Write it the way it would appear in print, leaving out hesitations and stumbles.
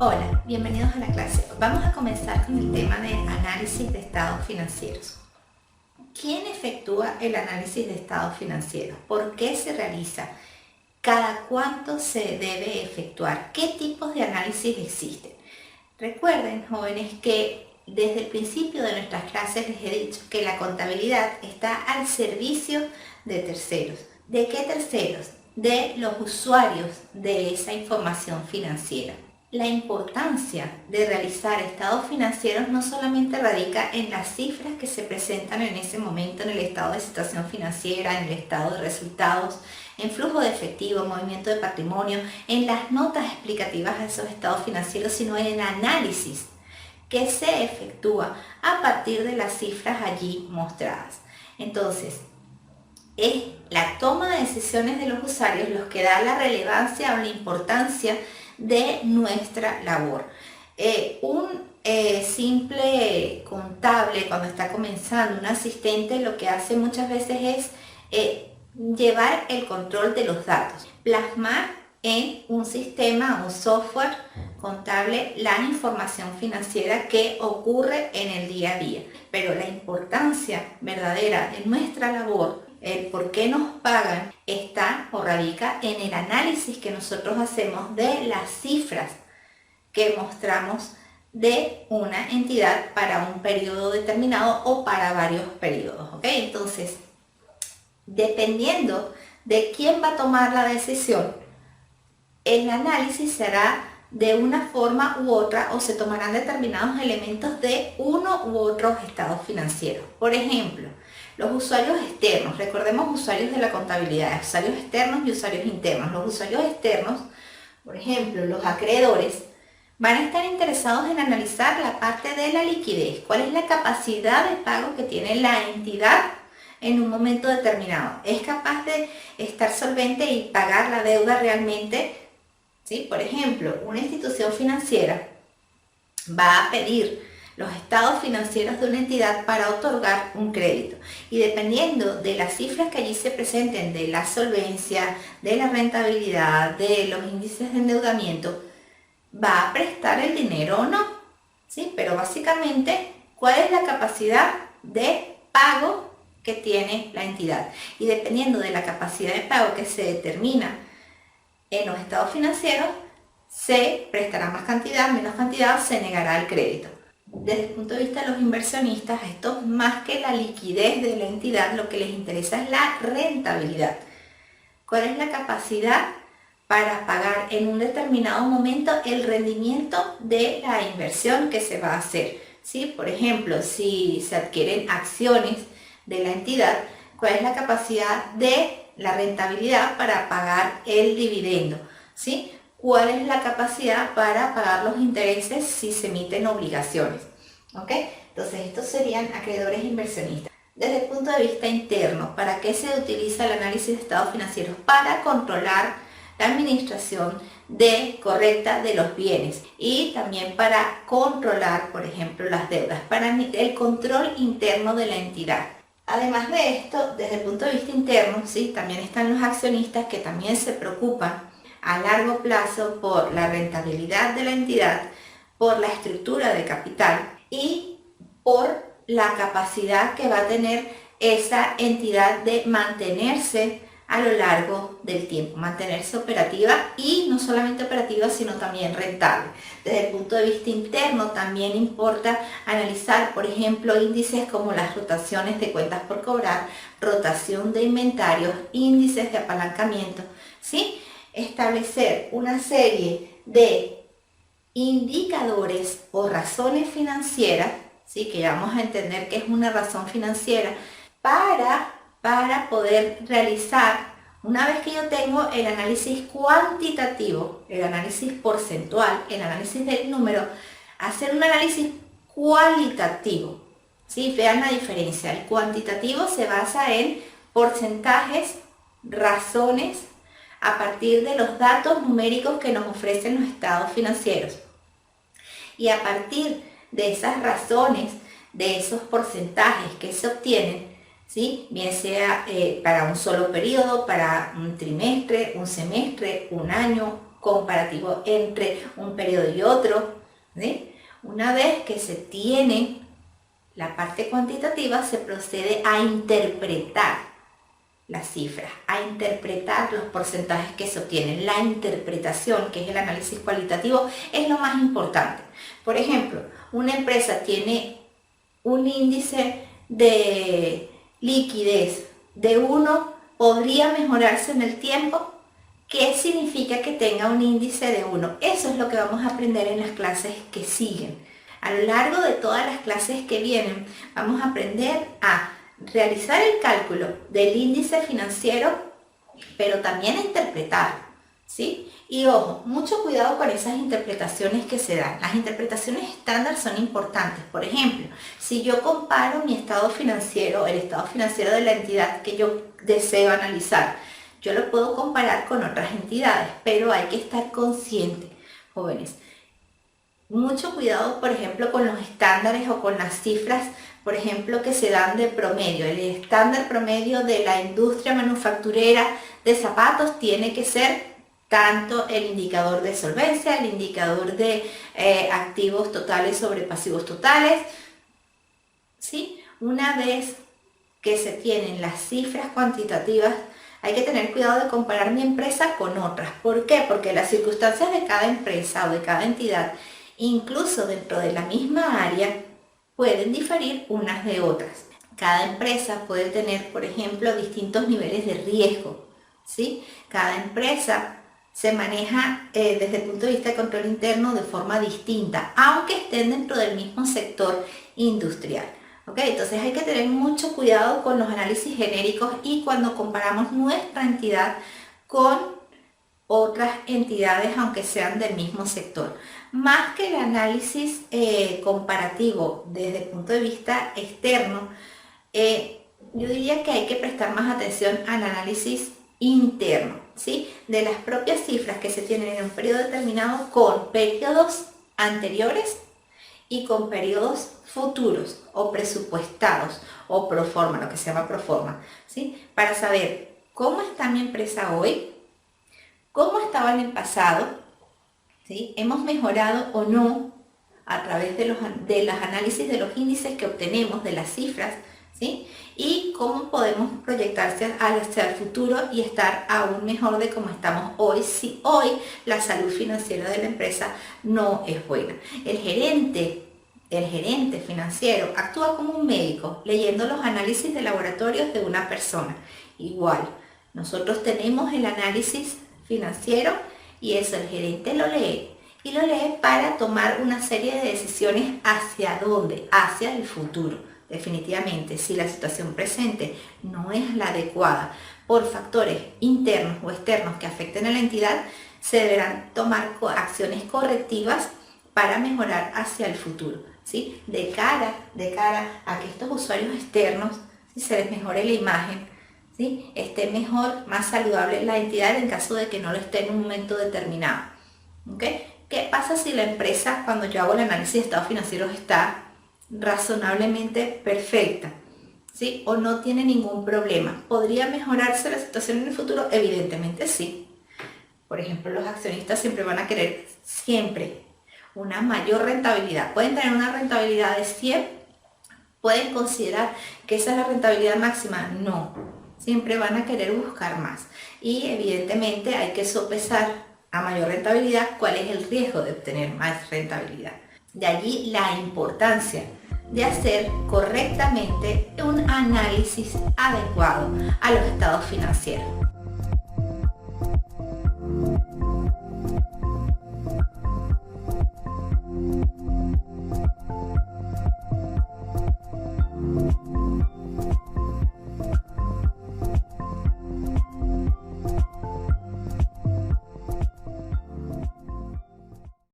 Hola, bienvenidos a la clase. Vamos a comenzar con el tema de análisis de estados financieros. ¿Quién efectúa el análisis de estados financieros? ¿Por qué se realiza? ¿Cada cuánto se debe efectuar? ¿Qué tipos de análisis existen? Recuerden, jóvenes, que desde el principio de nuestras clases les he dicho que la contabilidad está al servicio de terceros. ¿De qué terceros? De los usuarios de esa información financiera. La importancia de realizar estados financieros no solamente radica en las cifras que se presentan en ese momento en el estado de situación financiera, en el estado de resultados, en flujo de efectivo, movimiento de patrimonio, en las notas explicativas de esos estados financieros, sino en el análisis que se efectúa a partir de las cifras allí mostradas. Entonces, es la toma de decisiones de los usuarios los que da la relevancia o la importancia de nuestra labor. Un simple contable, cuando está comenzando, un asistente, lo que hace muchas veces es llevar el control de los datos, plasmar en un sistema, un software contable, la información financiera que ocurre en el día a día. Pero la importancia verdadera de nuestra labor, el por qué nos pagan, está o radica en el análisis que nosotros hacemos de las cifras que mostramos de una entidad para un periodo determinado o para varios periodos, ¿ok? Entonces, dependiendo de quién va a tomar la decisión, el análisis será de una forma u otra o se tomarán determinados elementos de uno u otros estados financieros. Por ejemplo, los usuarios externos, recordemos usuarios de la contabilidad, usuarios externos y usuarios internos. Los usuarios externos, por ejemplo, los acreedores, van a estar interesados en analizar la parte de la liquidez. ¿Cuál es la capacidad de pago que tiene la entidad en un momento determinado? ¿Es capaz de estar solvente y pagar la deuda realmente? ¿Sí? Por ejemplo, una institución financiera va a pedir los estados financieros de una entidad para otorgar un crédito, y dependiendo de las cifras que allí se presenten, de la solvencia, de la rentabilidad, de los índices de endeudamiento, va a prestar el dinero o no, ¿sí? Pero básicamente, ¿cuál es la capacidad de pago que tiene la entidad? Y dependiendo de la capacidad de pago que se determina en los estados financieros, se prestará más cantidad, menos cantidad, se negará el crédito. Desde el punto de vista de los inversionistas, esto más que la liquidez de la entidad, lo que les interesa es la rentabilidad. ¿Cuál es la capacidad para pagar en un determinado momento el rendimiento de la inversión que se va a hacer? ¿Sí? Por ejemplo, si se adquieren acciones de la entidad, ¿cuál es la capacidad de la rentabilidad para pagar el dividendo? ¿Sí? ¿Cuál es la capacidad para pagar los intereses si se emiten obligaciones? ¿Ok? Entonces, estos serían acreedores inversionistas. Desde el punto de vista interno, ¿para qué se utiliza el análisis de estados financieros? Para controlar la administración correcta de los bienes y también para controlar, por ejemplo, las deudas, para el control interno de la entidad. Además de esto, desde el punto de vista interno, ¿sí? También están los accionistas que también se preocupan a largo plazo por la rentabilidad de la entidad, por la estructura de capital y por la capacidad que va a tener esa entidad de mantenerse a lo largo del tiempo, mantenerse operativa, y no solamente operativa, sino también rentable. Desde el punto de vista interno también importa analizar, por ejemplo, índices como las rotaciones de cuentas por cobrar, rotación de inventarios, índices de apalancamiento, ¿sí? Establecer una serie de indicadores o razones financieras, ¿sí? Que ya vamos a entender que es una razón financiera, para poder realizar, una vez que yo tengo el análisis cuantitativo, el análisis porcentual, el análisis del número, hacer un análisis cualitativo, ¿sí? Vean la diferencia. El cuantitativo se basa en porcentajes, razones, a partir de los datos numéricos que nos ofrecen los estados financieros. Y a partir de esas razones, de esos porcentajes que se obtienen, ¿sí? Bien sea para un solo periodo, para un trimestre, un semestre, un año comparativo entre un periodo y otro, ¿sí? Una vez que se tiene la parte cuantitativa, se procede a interpretar las cifras, a interpretar los porcentajes que se obtienen. La interpretación, que es el análisis cualitativo, es lo más importante. Por ejemplo, una empresa tiene un índice de liquidez de 1, ¿podría mejorarse en el tiempo? ¿Qué significa que tenga un índice de 1? Eso es lo que vamos a aprender en las clases que siguen. A lo largo de todas las clases que vienen, vamos a aprender a realizar el cálculo del índice financiero, pero también a interpretar, ¿sí? Y ojo, mucho cuidado con esas interpretaciones que se dan. Las interpretaciones estándar son importantes. Por ejemplo, si yo comparo mi estado financiero, el estado financiero de la entidad que yo deseo analizar, yo lo puedo comparar con otras entidades, pero hay que estar consciente, jóvenes. Mucho cuidado, por ejemplo, con los estándares o con las cifras, por ejemplo, que se dan de promedio. El estándar promedio de la industria manufacturera de zapatos tiene que ser tanto el indicador de solvencia, el indicador de activos totales sobre pasivos totales, ¿sí? Una vez que se tienen las cifras cuantitativas, hay que tener cuidado de comparar mi empresa con otras. ¿Por qué? Porque las circunstancias de cada empresa o de cada entidad, incluso dentro de la misma área, pueden diferir unas de otras. Cada empresa puede tener, por ejemplo, distintos niveles de riesgo, ¿sí? Cada empresa se maneja desde el punto de vista de control interno de forma distinta, aunque estén dentro del mismo sector industrial. ¿Ok? Entonces hay que tener mucho cuidado con los análisis genéricos y cuando comparamos nuestra entidad con otras entidades, aunque sean del mismo sector. Más que el análisis comparativo desde el punto de vista externo, yo diría que hay que prestar más atención al análisis interno, ¿sí? De las propias cifras que se tienen en un periodo determinado con periodos anteriores y con periodos futuros o presupuestados o pro forma, lo que se llama pro forma, ¿sí? Para saber cómo está mi empresa hoy, cómo estaba en el pasado, ¿sí? ¿Hemos mejorado o no a través de los análisis de los índices que obtenemos, de las cifras, ¿sí? Y cómo podemos proyectarse hacia el futuro y estar aún mejor de cómo estamos hoy, si hoy la salud financiera de la empresa no es buena. El gerente financiero actúa como un médico leyendo los análisis de laboratorios de una persona. Igual, nosotros tenemos el análisis financiero y eso el gerente lo lee. Y lo lee para tomar una serie de decisiones hacia dónde, hacia el futuro. Definitivamente, si la situación presente no es la adecuada por factores internos o externos que afecten a la entidad, se deberán tomar acciones correctivas para mejorar hacia el futuro, ¿sí? De cara a que estos usuarios externos, ¿sí?, se les mejore la imagen, ¿sí?, esté mejor, más saludable la entidad en caso de que no lo esté en un momento determinado. ¿Okay? ¿Qué pasa si la empresa, cuando yo hago el análisis de estados financieros, está razonablemente perfecta, ¿sí?, o no tiene ningún problema? ¿Podría mejorarse la situación en el futuro? Evidentemente sí. Por ejemplo, los accionistas siempre van a querer una mayor rentabilidad. Pueden tener una rentabilidad de 100, pueden considerar que esa es la rentabilidad máxima. No, siempre van a querer buscar más. Y evidentemente hay que sopesar a mayor rentabilidad cuál es el riesgo de obtener más rentabilidad. De allí la importancia de hacer correctamente un análisis adecuado a los estados financieros.